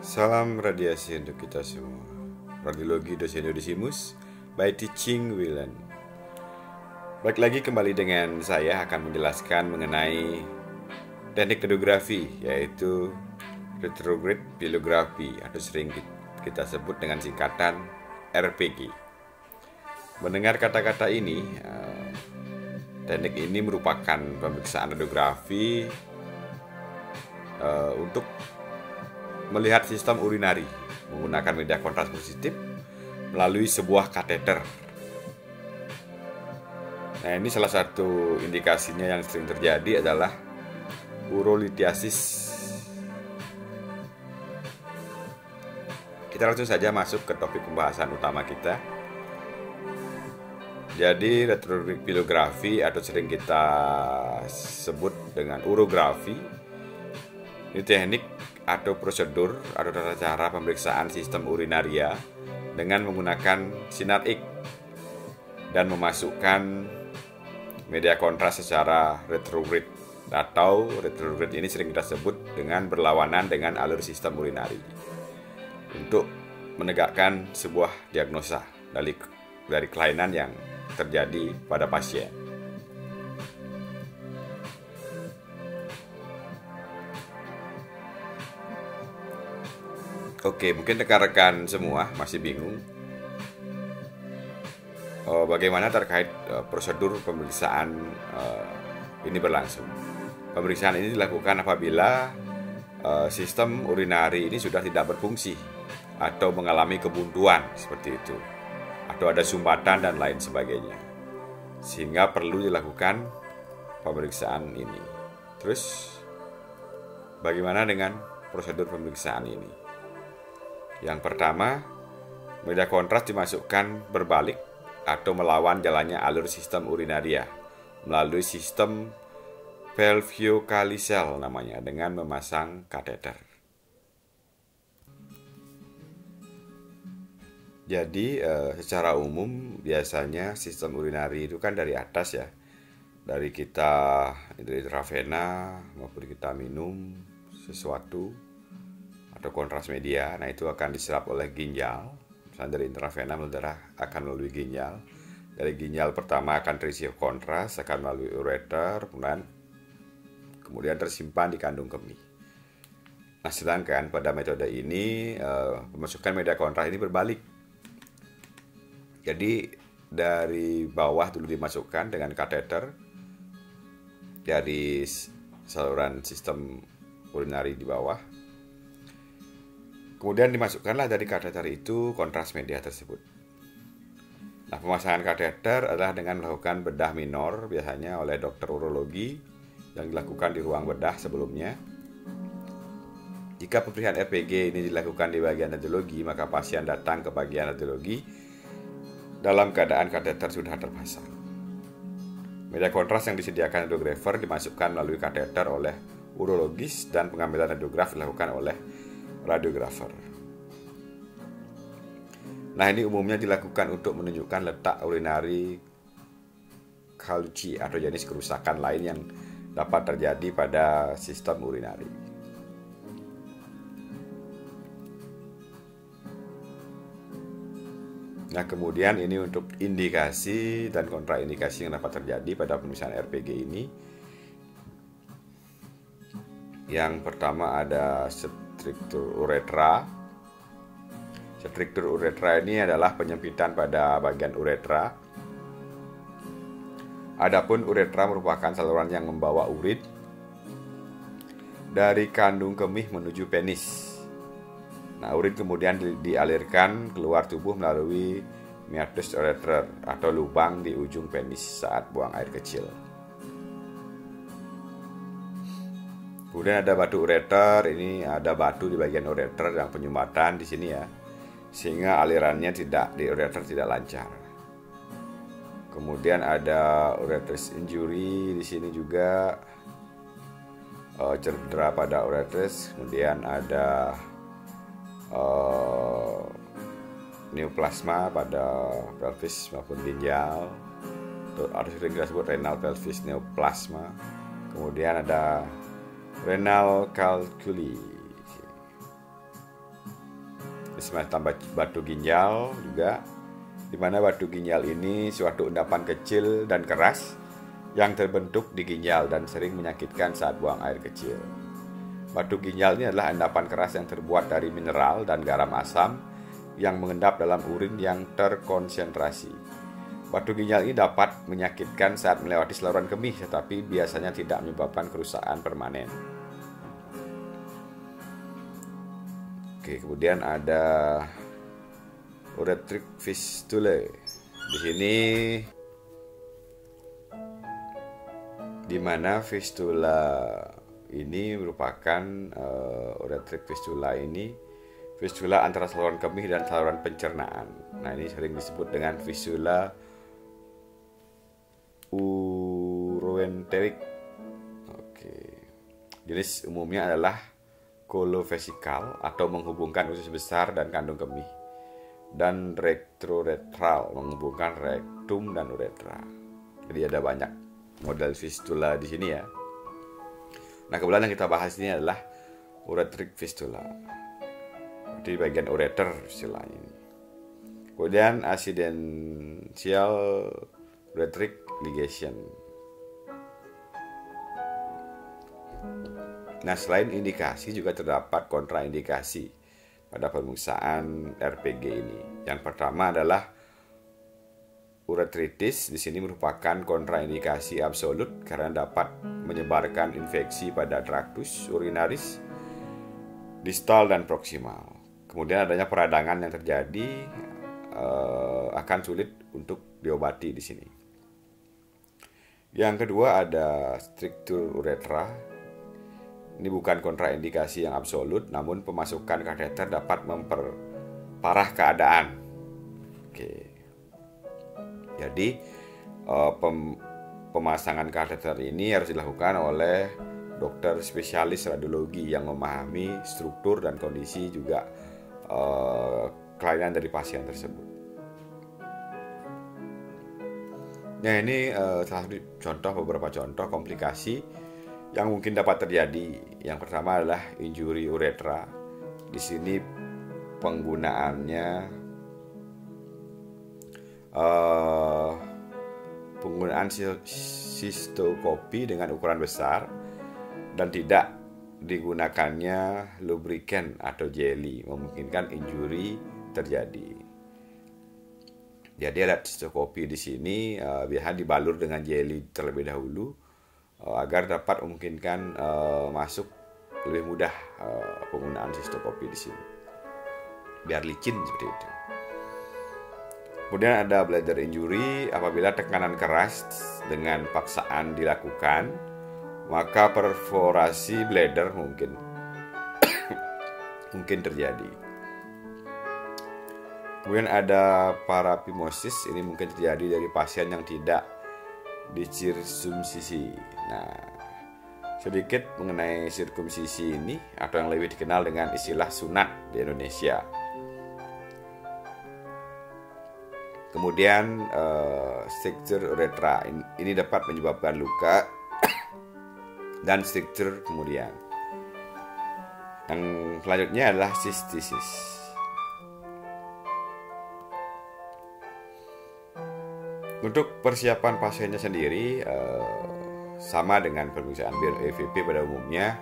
Salam radiasi untuk kita semua. Radiologi Dosen Dosimus by Teaching Willen. Baik lagi kembali dengan saya akan menjelaskan mengenai teknik radiografi, yaitu retrograde pilografi atau sering kita sebut dengan singkatan RPG. Mendengar kata-kata ini, teknik ini merupakan pemeriksaan radiografi untuk melihat sistem urinari menggunakan media kontras positif melalui sebuah kateter. Nah, ini salah satu indikasinya yang sering terjadi adalah urolithiasis. Kita langsung saja masuk ke topik pembahasan utama kita. Jadi retrograde pilografi atau sering kita sebut dengan urografi, ini teknik atau prosedur atau tata cara pemeriksaan sistem urinaria dengan menggunakan sinar X dan memasukkan media kontras secara retrograde, atau retrograde ini sering kita sebut dengan berlawanan dengan alur sistem urinari untuk menegakkan sebuah diagnosa dari kelainan yang terjadi pada pasien. Oke, mungkin rekan-rekan semua masih bingung bagaimana terkait prosedur pemeriksaan ini berlangsung. Pemeriksaan ini dilakukan apabila sistem urinari ini sudah tidak berfungsi atau mengalami kebuntuan seperti itu, atau ada sumbatan dan lain sebagainya, sehingga perlu dilakukan pemeriksaan ini. Terus bagaimana dengan prosedur pemeriksaan ini? Yang pertama, media kontras dimasukkan berbalik atau melawan jalannya alur sistem urinaria melalui sistem pelvio-calicel namanya, dengan memasang kateter. Jadi secara umum biasanya sistem urinari itu kan dari atas ya, dari kita intravena maupun kita minum sesuatu atau kontras media, nah itu akan diserap oleh ginjal. Misalnya dari intravena melalui darah akan melalui ginjal. Dari ginjal pertama akan terisi kontras, akan melalui ureter, kemudian tersimpan di kandung kemih. Nah, sedangkan pada metode ini pemasukan media kontras ini berbalik. Jadi dari bawah dulu dimasukkan dengan kateter dari saluran sistem urinari di bawah. Kemudian dimasukkanlah dari kateter itu kontras media tersebut. Nah, pemasangan kateter adalah dengan melakukan bedah minor, biasanya oleh dokter urologi, yang dilakukan di ruang bedah sebelumnya. Jika pemberian RPG ini dilakukan di bagian radiologi, maka pasien datang ke bagian radiologi dalam keadaan kateter sudah terpasang. Media kontras yang disediakan radiografer dimasukkan melalui kateter oleh urologis, dan pengambilan radiograf dilakukan oleh radiografer. Nah, ini umumnya dilakukan untuk menunjukkan letak urinari calci atau jenis kerusakan lain yang dapat terjadi pada sistem urinari. Nah, kemudian ini untuk indikasi dan kontraindikasi yang dapat terjadi pada pemeriksaan RPG ini. Yang pertama ada stricture uretra. Stricture uretra ini adalah penyempitan pada bagian uretra. Adapun uretra merupakan saluran yang membawa urin dari kandung kemih menuju penis. Nah, urin kemudian dialirkan keluar tubuh melalui meatus ureter atau lubang di ujung penis saat buang air kecil. Kemudian ada batu ureter, ini ada batu di bagian ureter yang penyumbatan di sini ya, sehingga alirannya di ureter tidak lancar. Kemudian ada ureters injury di sini juga, cedera pada ureters. Kemudian ada neoplasma pada pelvis maupun ginjal, atau sering kita sebut renal pelvis neoplasma. Kemudian ada renal calculi. semacam batu ginjal juga, di mana batu ginjal ini suatu endapan kecil dan keras yang terbentuk di ginjal dan sering menyakitkan saat buang air kecil. Batu ginjal ini adalah endapan keras yang terbuat dari mineral dan garam asam yang mengendap dalam urin yang terkonsentrasi. Batu ginjal ini dapat menyakitkan saat melewati saluran kemih, tetapi biasanya tidak menyebabkan kerusakan permanen. Oke, kemudian ada uretric fistulae. Di sini di mana fistula ini merupakan uretric fistula ini fistula antara saluran kemih dan saluran pencernaan. Nah, ini sering disebut dengan fistula uroenteric. Oke. Jenis umumnya adalah kolovesikal atau menghubungkan usus besar dan kandung kemih, dan retroretral menghubungkan rektum dan uretra. Jadi ada banyak model fistula di sini ya. Nah, kebetulan yang kita bahas ini adalah uretric fistula. Di bagian ureter istilahnya ini. Kemudian accidental uretric ligation. Nah, selain indikasi juga terdapat kontraindikasi pada pemeriksaan RPG ini. Yang pertama adalah uretritis. Di sini merupakan kontraindikasi absolut karena dapat menyebarkan infeksi pada traktus urinaris distal dan proksimal. Kemudian adanya peradangan yang terjadi akan sulit untuk diobati di sini. Yang kedua ada struktur uretra. Ini bukan kontraindikasi yang absolut, namun pemasukan kateter dapat memperparah keadaan. Oke. Jadi pemasangan kateter ini harus dilakukan oleh dokter spesialis radiologi yang memahami struktur dan kondisi juga kelainan dari pasien tersebut. Nah, ini salah satu beberapa contoh komplikasi yang mungkin dapat terjadi. Yang pertama adalah injury uretra. Di sini penggunaannya penggunaan sistoskopi dengan ukuran besar dan tidak digunakannya lubrikan atau jelly memungkinkan injury terjadi. Jadi ada sistoskopi di sini biasanya dibalur dengan jelly terlebih dahulu agar dapat memungkinkan masuk lebih mudah penggunaan sistoskopi di sini. Biar licin seperti itu. Kemudian ada bladder injury. Apabila tekanan keras dengan paksaan dilakukan, maka perforasi bladder mungkin terjadi. Kemudian ada parapimosis. Ini mungkin terjadi dari pasien yang tidak disirkumsisi. Nah, sedikit mengenai sirkumsisi ini atau yang lebih dikenal dengan istilah sunat di Indonesia. Kemudian stricture uretra ini dapat menyebabkan luka dan stricture kemudian. Yang selanjutnya adalah cystisis. Untuk persiapan pasiennya sendiri sama dengan pemeriksaan BREVP pada umumnya.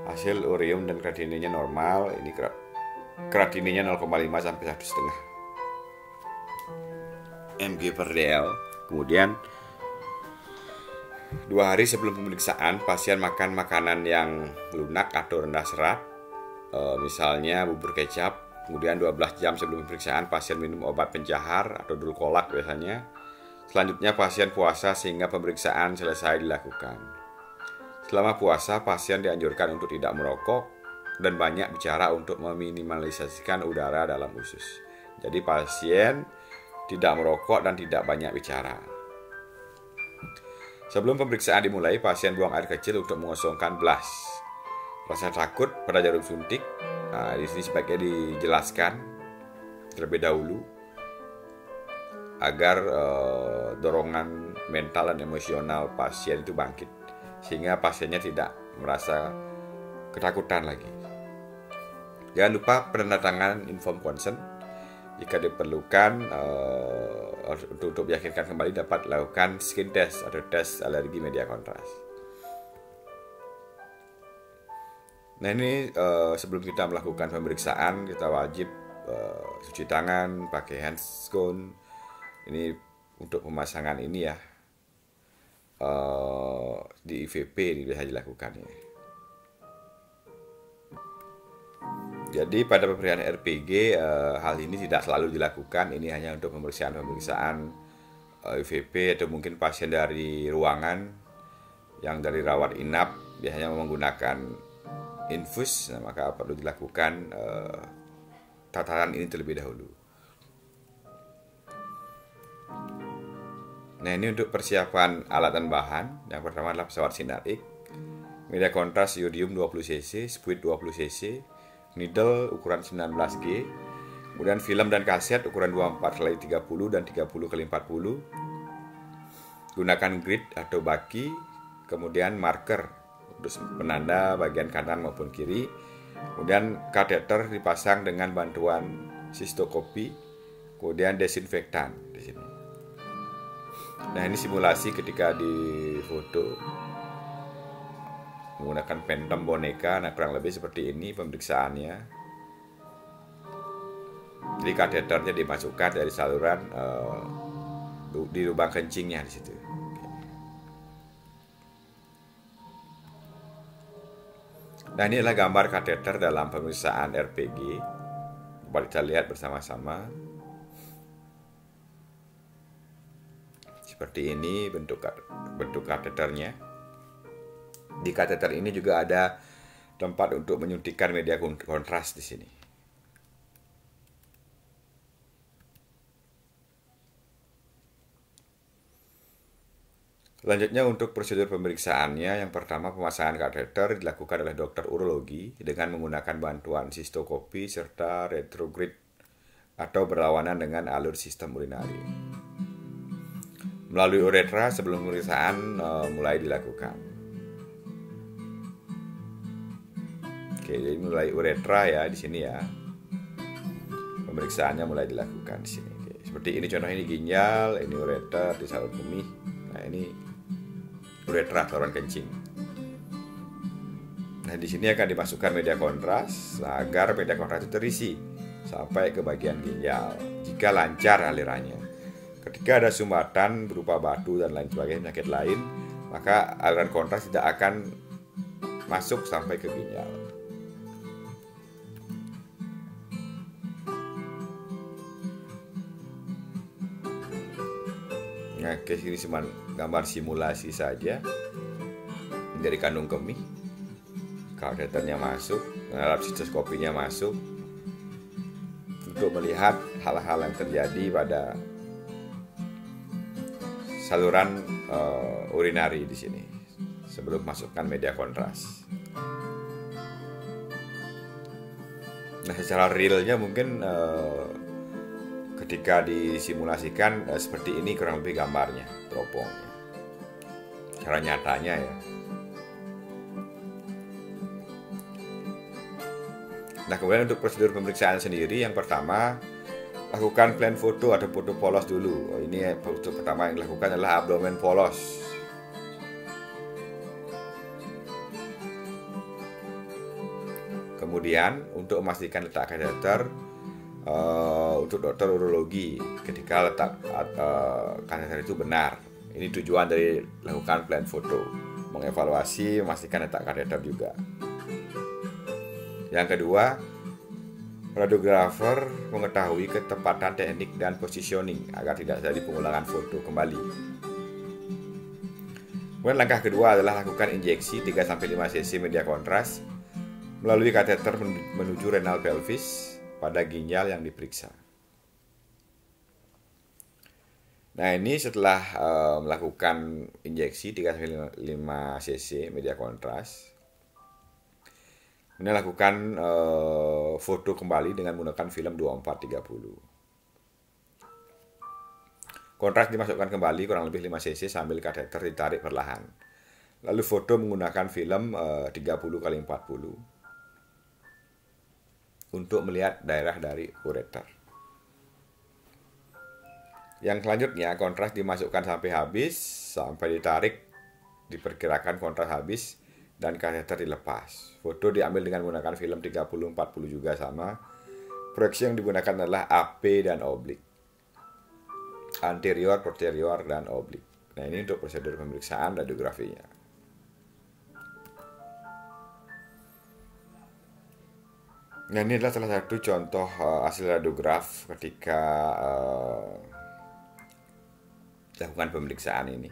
Hasil ureum dan kreatinинnya normal. Ini kreatinинnya 0,5 sampai 1,5 mg per dl. Kemudian 2 hari sebelum pemeriksaan, pasien makan makanan yang lunak atau rendah serat, misalnya bubur kecap. Kemudian 12 jam sebelum pemeriksaan, pasien minum obat pencahar atau dulkolak biasanya. Selanjutnya pasien puasa sehingga pemeriksaan selesai dilakukan. Selama puasa, pasien dianjurkan untuk tidak merokok dan banyak bicara untuk meminimalisasikan udara dalam usus. Jadi pasien tidak merokok dan tidak banyak bicara. Sebelum pemeriksaan dimulai, pasien buang air kecil untuk mengosongkan blas. Rasa takut pada jarum suntik, di sini sebaiknya dijelaskan terlebih dahulu agar dorongan mental dan emosional pasien itu bangkit, sehingga pasiennya tidak merasa ketakutan lagi. Jangan lupa penandatangan inform consent jika diperlukan untuk meyakinkan kembali dapat lakukan skin test atau tes alergi media kontras. Nah ini sebelum kita melakukan pemeriksaan kita wajib cuci tangan, pakai handscone. Ini untuk pemasangan ini ya di IVP ini bisa dilakukan ya. Jadi pada pemberian RPG hal ini tidak selalu dilakukan. Ini hanya untuk pemeriksaan IVP atau mungkin pasien dari ruangan yang dari rawat inap biasanya menggunakan infus. Nah, maka perlu dilakukan tataran ini terlebih dahulu. Nah ini untuk persiapan alat dan bahan. Yang pertama adalah pesawat sinar X, media kontras iodium 20 cc, spuit 20 cc, needle ukuran 19G, kemudian film dan kaset ukuran 24x30 dan 30x40, gunakan grid atau baki, kemudian marker untuk penanda bagian kanan maupun kiri, kemudian kateter dipasang dengan bantuan sistokopi, kemudian desinfektan di sini. Nah ini simulasi ketika di foto menggunakan phantom boneka. Nah kurang lebih seperti ini pemeriksaannya. Jadi kateternya dimasukkan dari saluran di lubang kencingnya di situ. Nah ini adalah gambar kateter dalam pemeriksaan RPG. Coba kita lihat bersama-sama. Seperti ini bentuk kateternya. Di kateter ini juga ada tempat untuk menyuntikkan media kontras di sini. Selanjutnya untuk prosedur pemeriksaannya, yang pertama pemasangan kateter dilakukan oleh dokter urologi dengan menggunakan bantuan sistokopi serta retrograde atau berlawanan dengan alur sistem urinari. Melalui uretra sebelum pemeriksaan mulai dilakukan. Oke, jadi mulai uretra ya di sini ya. Pemeriksaannya mulai dilakukan di sini. Oke, seperti ini contohnya ini ginjal, ini ureter di saluran kemih. Nah, ini uretra saluran kencing. Nah, di sini akan dimasukkan media kontras agar media kontras itu terisi sampai ke bagian ginjal. Jika lancar alirannya. Ketika ada sumbatan berupa batu dan lain sebagainya penyakit lain, maka aliran kontras tidak akan masuk sampai ke ginjal. Nah, ke sini cuma gambar simulasi saja dari kandung kemih. Kateternya masuk, alat sistoskopinya masuk untuk melihat hal-hal yang terjadi pada saluran urinari di sini sebelum masukkan media kontras. Nah, secara realnya mungkin ketika disimulasikan seperti ini kurang lebih gambarnya, teropongnya. Cara nyatanya ya. Nah, kemudian untuk prosedur pemeriksaan sendiri, yang pertama lakukan plan foto atau foto polos dulu. Ini foto pertama yang dilakukan adalah abdomen polos. Kemudian untuk memastikan letak kateter, untuk dokter urologi ketika letak kateter itu benar. Ini tujuan dari lakukan plan foto, mengevaluasi, memastikan letak kateter juga. Yang kedua, radiografer mengetahui ketepatan teknik dan positioning agar tidak terjadi pengulangan foto kembali. Kemudian langkah kedua adalah lakukan injeksi 3-5 cc media kontras melalui kateter menuju renal pelvis pada ginjal yang diperiksa. Nah ini setelah melakukan injeksi 3-5 cc media kontras, kemudian lakukan foto kembali dengan menggunakan film 24-30. Kontras dimasukkan kembali kurang lebih 5 cc sambil kateter ditarik perlahan. Lalu foto menggunakan film 30x40. untuk melihat daerah dari ureter. Yang selanjutnya, kontras dimasukkan sampai habis, sampai ditarik, diperkirakan kontras habis, dan kateter dilepas. Foto diambil dengan menggunakan film 30-40 juga sama. Proyeksi yang digunakan adalah AP dan oblik. Anterior, posterior, dan oblik. Nah, ini untuk prosedur pemeriksaan radiografinya. Nah, ini adalah salah satu contoh hasil radiograf ketika lakukan pemeriksaan ini.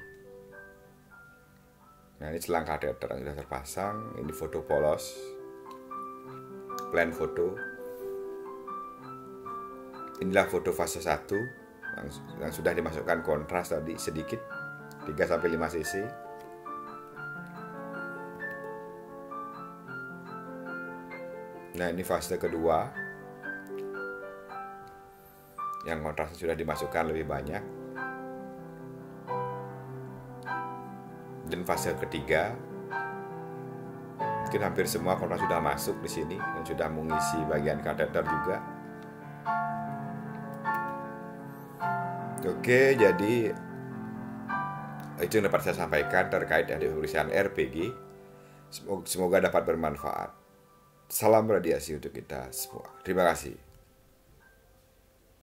Nah, ini selang kateter yang sudah terpasang. Ini foto polos, plan foto. Inilah foto fase 1 yang sudah dimasukkan kontras tadi sedikit, 3-5 cc. Nah, ini fase kedua yang kontrasnya sudah dimasukkan lebih banyak. Dan fase ketiga, mungkin hampir semua kontras sudah masuk di sini dan sudah mengisi bagian kateter juga. Oke, jadi itu yang dapat saya sampaikan terkait dengan pemeriksaan RPG. Semoga dapat bermanfaat. Salam radiasi untuk kita semua. Terima kasih.